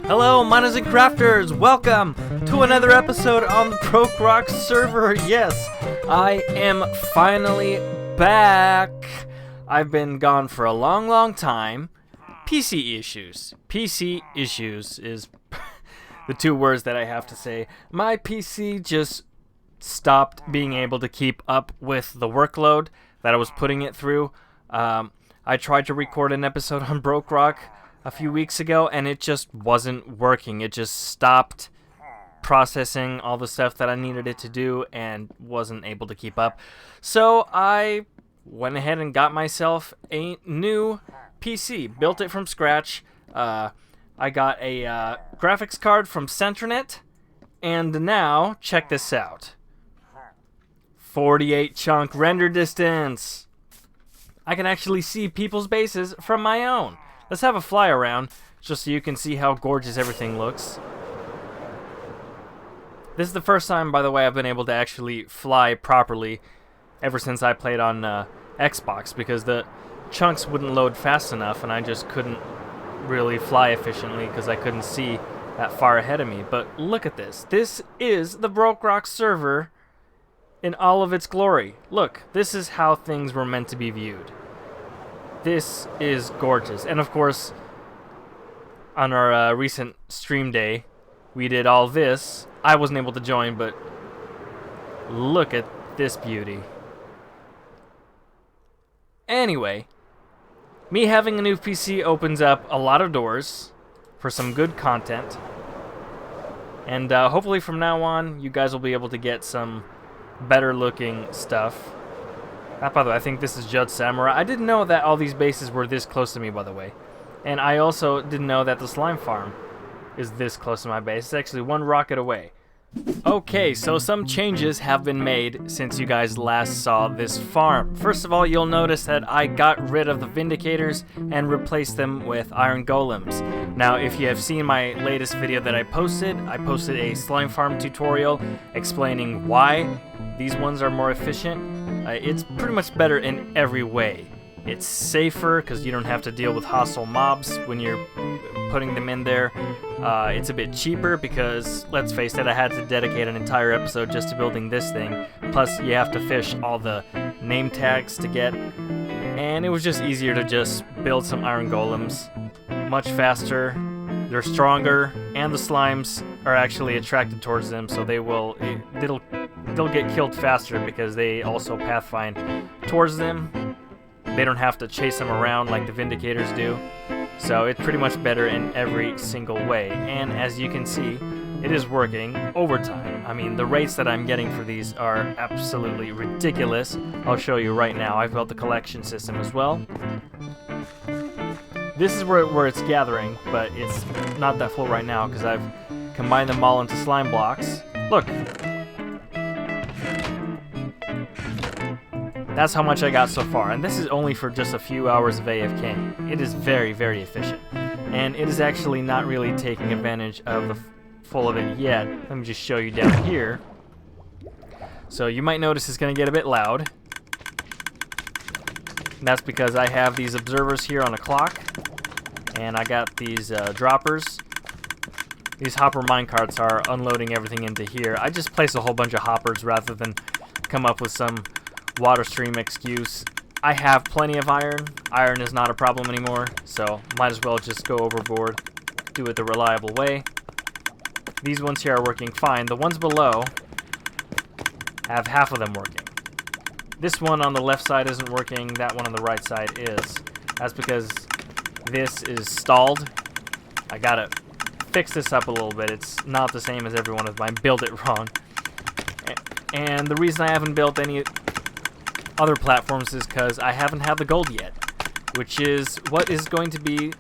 Hello, miners and crafters! Welcome to another episode on the BrokeRock server. Yes, I am finally back. I've been gone for a long time. PC issues. PC issues is the two words that I have to say. My PC just stopped being able to keep up with the workload that I was putting it through. I tried to record an episode on BrokeRock a few weeks ago, and it just wasn't working. It just stopped processing all the stuff that I needed it to do and wasn't able to keep up. So I went ahead and got myself a new PC, built it from scratch. I got a graphics card from SentreNet, and now check this out. 48 chunk render distance. I can actually see people's bases from my own. Let's have a fly around, just so you can see how gorgeous everything looks. This is the first time, by the way, I've been able to actually fly properly ever since I played on Xbox, because the chunks wouldn't load fast enough, and I just couldn't really fly efficiently because I couldn't see that far ahead of me. But look at this. This is the BrokeRock server in all of its glory. Look, this is how things were meant to be viewed. This is gorgeous. And of course, on our recent stream day, we did all this. I wasn't able to join, but look at this beauty. Anyway, me having a new PC opens up a lot of doors for some good content. And hopefully from now on, you guys will be able to get some better looking stuff. By the way, I think this is JuddSamurai. I didn't know that all these bases were this close to me, by the way. And I also didn't know that the slime farm is this close to my base. It's actually one rocket away. Okay, so some changes have been made since you guys last saw this farm. First of all, you'll notice that I got rid of the Vindicators and replaced them with Iron Golems. Now, if you have seen my latest video that I posted a slime farm tutorial explaining why these ones are more efficient. It's pretty much better in every way. It's safer because you don't have to deal with hostile mobs when you're putting them in there. It's a bit cheaper because, let's face it, I had to dedicate an entire episode just to building this thing. Plus, you have to fish all the name tags to get. And it was just easier to just build some iron golems. Much faster, they're stronger, and the slimes are actually attracted towards them, so they'll get killed faster because they also pathfind towards them. They don't have to chase them around like the Vindicators do. So it's pretty much better in every single way. And as you can see, it is working overtime. I mean, the rates that I'm getting for these are absolutely ridiculous. I'll show you right now. I've built the collection system as well. This is where it's gathering, but it's not that full right now because I've combined them all into slime blocks. Look! That's how much I got so far, and this is only for just a few hours of AFK. It is very, very efficient, and it is actually not really taking advantage of the full of it yet. Let me just show you down here. So you might notice it's going to get a bit loud. That's because I have these observers here on a clock, and I got these droppers. These hopper minecarts are unloading everything into here. I just place a whole bunch of hoppers rather than come up with some water stream excuse. I have plenty of iron. Iron is not a problem anymore, so might as well just go overboard. Do it the reliable way. These ones here are working fine. The ones below have half of them working. This one on the left side isn't working. That one on the right side is. That's because this is stalled. I gotta fix this up a little bit. It's not the same as every one of mine. Build it wrong. And the reason I haven't built any other platforms is because I haven't had the gold yet, which is what is going to be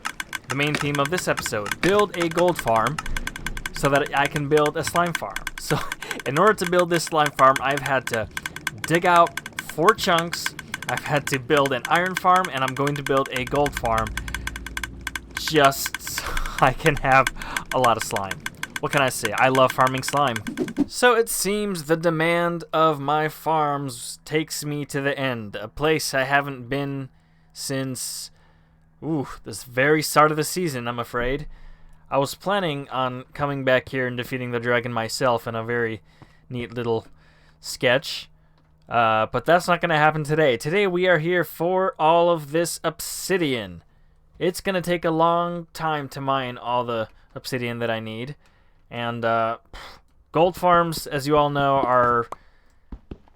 the main theme of this episode. Build a gold farm so that I can build a slime farm. So in order to build this slime farm, I've had to dig out 4 chunks. I've had to build an iron farm, and I'm going to build a gold farm just so I can have a lot of slime. What can I say? I love farming slime. So it seems the demand of my farms takes me to the end. A place I haven't been since, this very start of the season, I'm afraid. I was planning on coming back here and defeating the dragon myself in a very neat little sketch. But that's not going to happen today. Today we are here for all of this obsidian. It's going to take a long time to mine all the obsidian that I need. And gold farms, as you all know, are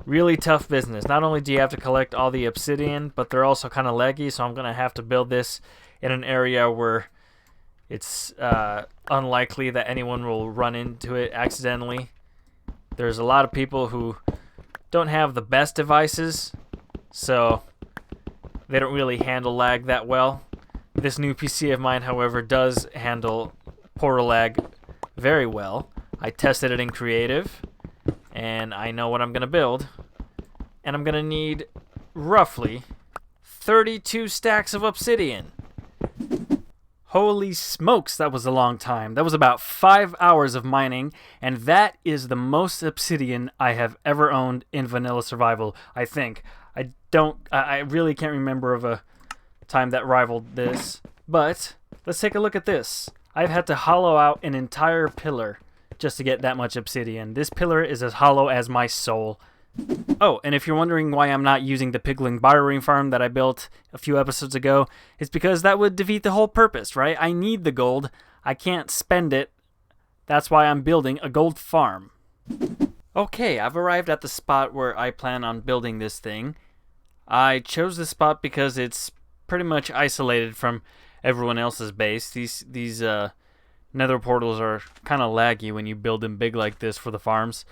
really tough business. Not only do you have to collect all the obsidian, but they're also kind of laggy, so I'm going to have to build this in an area where it's unlikely that anyone will run into it accidentally. There's a lot of people who don't have the best devices, so they don't really handle lag that well. This new PC of mine, however, does handle portal lag very well. I tested it in creative, and I know what I'm going to build. And I'm going to need roughly 32 stacks of obsidian. Holy smokes, that was a long time. That was about 5 hours of mining, and that is the most obsidian I have ever owned in vanilla survival, I think. I really can't remember of a time that rivaled this, but let's take a look at this. I've had to hollow out an entire pillar just to get that much obsidian. This pillar is as hollow as my soul. Oh, and if you're wondering why I'm not using the piglin borrowing farm that I built a few episodes ago, it's because that would defeat the whole purpose, right? I need the gold. I can't spend it. That's why I'm building a gold farm. Okay, I've arrived at the spot where I plan on building this thing. I chose this spot because it's pretty much isolated from everyone else's base. These nether portals are kind of laggy when you build them big like this for the farms.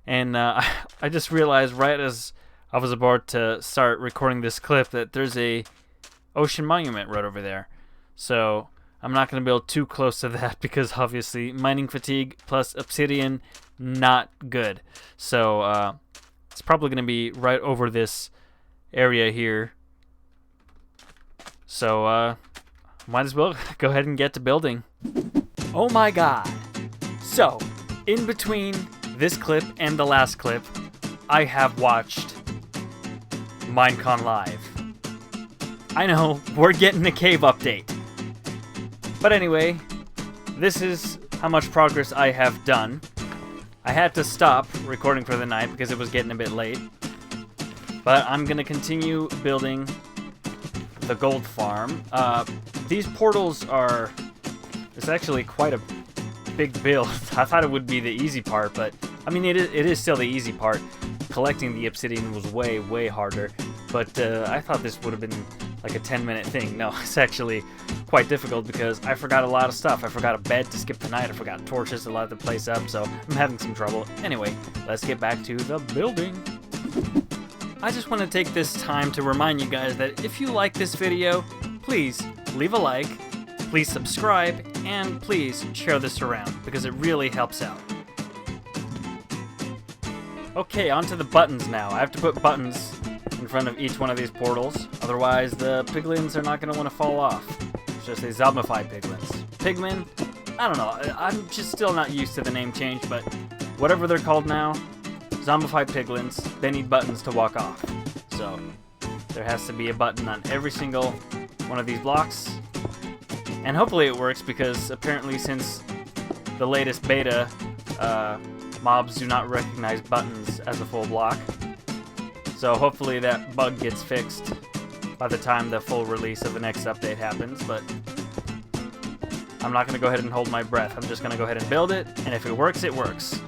And I just realized right as I was about to start recording this clip that there's a ocean monument right over there. So I'm not going to build too close to that because obviously mining fatigue plus obsidian, not good. So it's probably going to be right over this area here. So might as well go ahead and get to building. Oh my god. So in between this clip and the last clip, I have watched Minecon Live. I know, we're getting a cave update. But anyway, this is how much progress I have done. I had to stop recording for the night because it was getting a bit late. But I'm going to continue building the gold farm. These portals are... It's actually quite a big build. I thought it would be the easy part, but I mean it is still the easy part. Collecting the obsidian was way harder, but I thought this would have been like a 10-minute thing. No, it's actually quite difficult because I forgot a lot of stuff. I forgot a bed to skip the night. I forgot torches to light the place up, so I'm having some trouble. Anyway, let's get back to the building. I just want to take this time to remind you guys that if you like this video, please leave a like, please subscribe, and please share this around because it really helps out. Okay, on to the buttons now. I have to put buttons in front of each one of these portals, otherwise the piglins are not going to want to fall off. It's just a zombified piglins. Pigmen? I don't know. I'm just still not used to the name change, but whatever they're called now, zombified piglins, they need buttons to walk off. So there has to be a button on every single one of these blocks. And hopefully it works because apparently since the latest beta, mobs do not recognize buttons as a full block. So hopefully that bug gets fixed by the time the full release of the next update happens, but I'm not going to go ahead and hold my breath. I'm just going to go ahead and build it, and if it works, it works.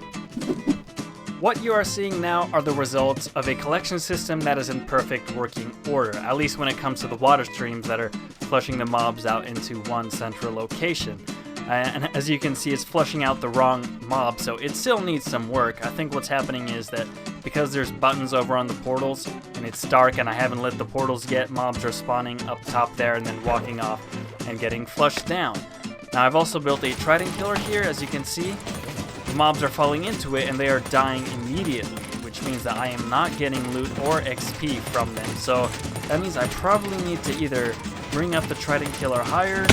What you are seeing now are the results of a collection system that is in perfect working order, at least when it comes to the water streams that are flushing the mobs out into one central location. And as you can see, it's flushing out the wrong mob, so it still needs some work. I think what's happening is that because there's buttons over on the portals, and it's dark and I haven't lit the portals yet, mobs are spawning up top there and then walking off and getting flushed down. Now I've also built a trident killer here, as you can see. The mobs are falling into it and they are dying immediately, which means that I am not getting loot or XP from them. So that means I probably need to either bring up the trident killer higher,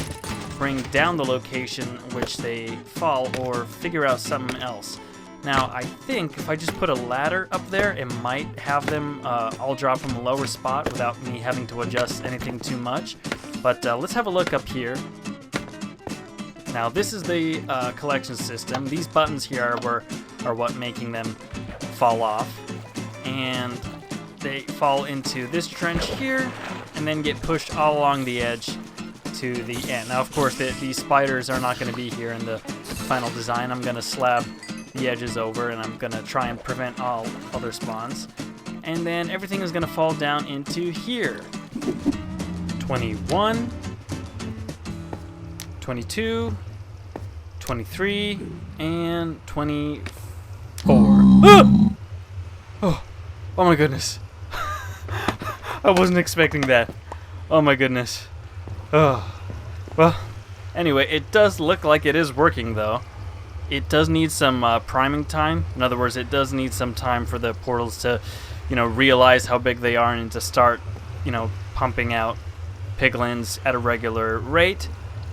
bring down the location which they fall, or figure out something else. Now I think if I just put a ladder up there, it might have them all drop from a lower spot without me having to adjust anything too much. But let's have a look up here. Now this is the collection system. These buttons here are what making them fall off, and they fall into this trench here and then get pushed all along the edge to the end. Now of course these spiders are not going to be here in the final design. I'm going to slab the edges over, and I'm going to try and prevent all other spawns. And then everything is going to fall down into here. 21, 22, 23, and 24. Ah! Oh my goodness. I wasn't expecting that. Oh my goodness. Oh. Well, anyway, it does look like it is working though. It does need some priming time. In other words, it does need some time for the portals to, realize how big they are and to start, pumping out piglins at a regular rate.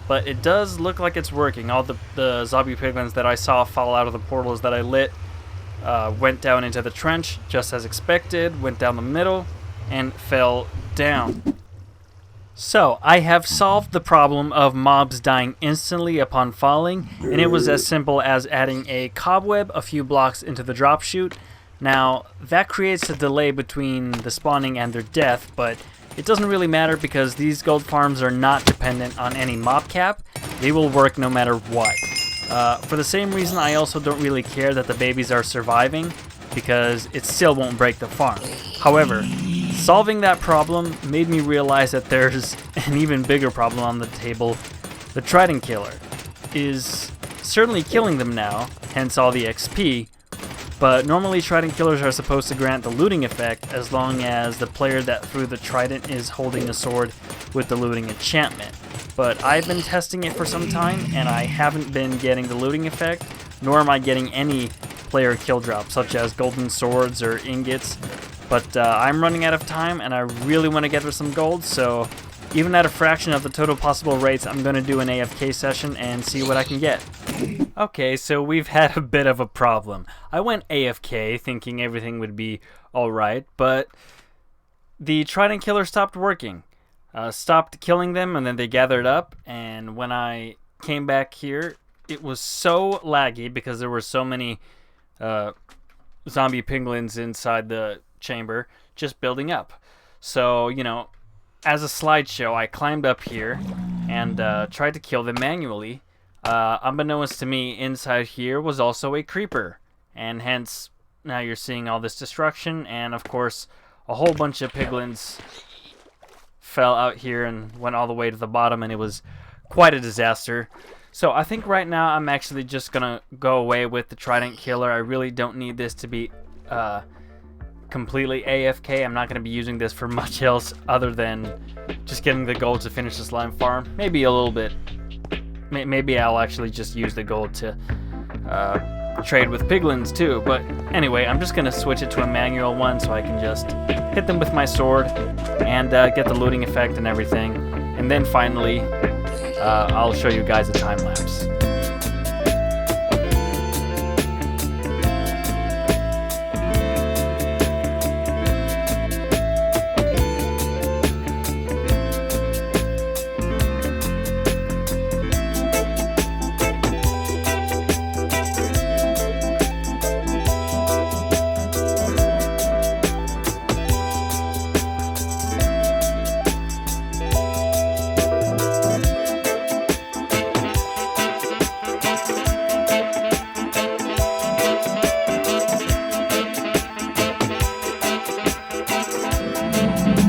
But it does look like it's working. All the zombie piglins that I saw fall out of the portals that I lit went down into the trench just as expected, went down the middle, and fell down. So, I have solved the problem of mobs dying instantly upon falling, and it was as simple as adding a cobweb a few blocks into the drop chute. Now, that creates a delay between the spawning and their death, but it doesn't really matter because these gold farms are not dependent on any mob cap. They will work no matter what. For the same reason, I also don't really care that the babies are surviving, because it still won't break the farm. However, solving that problem made me realize that there's an even bigger problem on the table. The Trident Killer is certainly killing them now, hence all the XP, but normally Trident Killers are supposed to grant the looting effect as long as the player that threw the Trident is holding a sword with the looting enchantment. But I've been testing it for some time, and I haven't been getting the looting effect, nor am I getting any player kill drops, such as golden swords or ingots. But I'm running out of time, and I really want to gather some gold, so even at a fraction of the total possible rates, I'm going to do an AFK session and see what I can get. Okay, so we've had a bit of a problem. I went AFK thinking everything would be alright, but the Trident Killer stopped working. Stopped killing them, and then they gathered up, and when I came back here, it was so laggy because there were so many zombie piglins inside the chamber just building up. So, as a slideshow, I climbed up here and tried to kill them manually. Unbeknownst to me, inside here was also a creeper, and hence now you're seeing all this destruction, and of course a whole bunch of piglins fell out here and went all the way to the bottom, and it was quite a disaster. So I think right now I'm actually just gonna go away with the Trident Killer. I really don't need this to be completely AFK. I'm not gonna be using this for much else other than just getting the gold to finish the slime farm. Maybe a little bit. Maybe I'll actually just use the gold to trade with piglins too. But anyway, I'm just gonna switch it to a manual one so I can just hit them with my sword and get the looting effect and everything. And then finally, I'll show you guys a time lapse.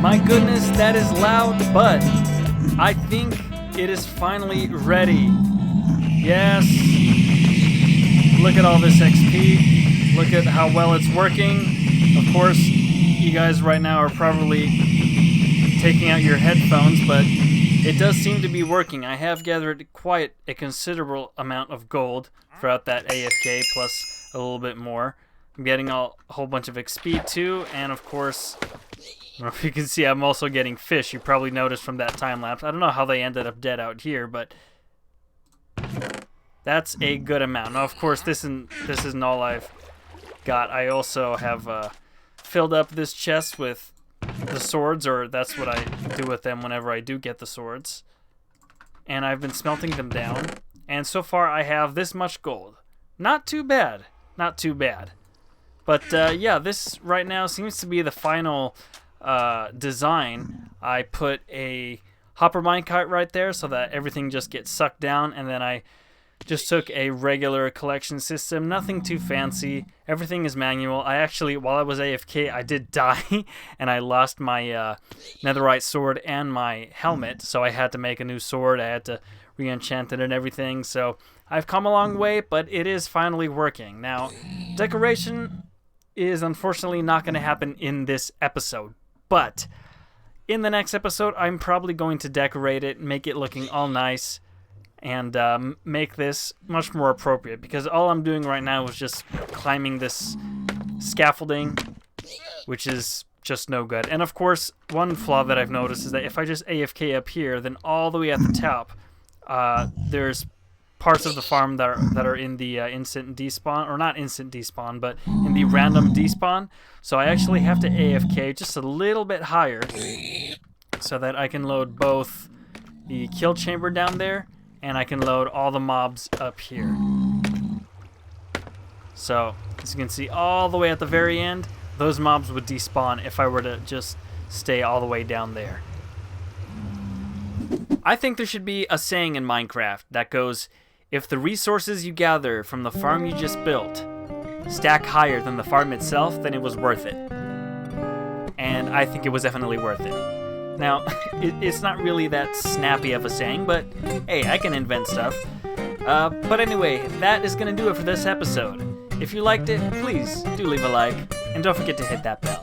My goodness, that is loud, but I think it is finally ready. Yes. Look at all this XP. Look at how well it's working. Of course, you guys right now are probably taking out your headphones, but it does seem to be working. I have gathered quite a considerable amount of gold throughout that AFK, plus a little bit more. I'm getting a whole bunch of XP too, and of course, I don't know if you can see, I'm also getting fish. You probably noticed from that time lapse. I don't know how they ended up dead out here, but that's a good amount. Now, of course, this isn't all I've got. I also have filled up this chest with the swords, or that's what I do with them whenever I do get the swords. And I've been smelting them down, And so far I have this much gold. Not too bad. Not too bad. But yeah, this right now seems to be the final design. I put a hopper minecart right there so that everything just gets sucked down, and then I just took a regular collection system, nothing too fancy. Everything is manual. I actually, while I was AFK, I did die, and I lost my netherite sword and my helmet, so I had to make a new sword. I had to re-enchant it and everything, so I've come a long way, but it is finally working. Now, decoration is unfortunately not going to happen in this episode, but in the next episode, I'm probably going to decorate it, make it looking all nice, and make this much more appropriate, because all I'm doing right now is just climbing this scaffolding, which is just no good. And of course, one flaw that I've noticed is that if I just AFK up here, then all the way at the top, there's parts of the farm that are in the instant despawn, or not instant despawn, but in the random despawn. So I actually have to AFK just a little bit higher so that I can load both the kill chamber down there, and I can load all the mobs up here. So, as you can see, all the way at the very end, those mobs would despawn if I were to just stay all the way down there. I think there should be a saying in Minecraft that goes, if the resources you gather from the farm you just built stack higher than the farm itself, then it was worth it. And I think it was definitely worth it. Now, it's not really that snappy of a saying, but hey, I can invent stuff. But anyway, that is going to do it for this episode. If you liked it, please do leave a like, and don't forget to hit that bell.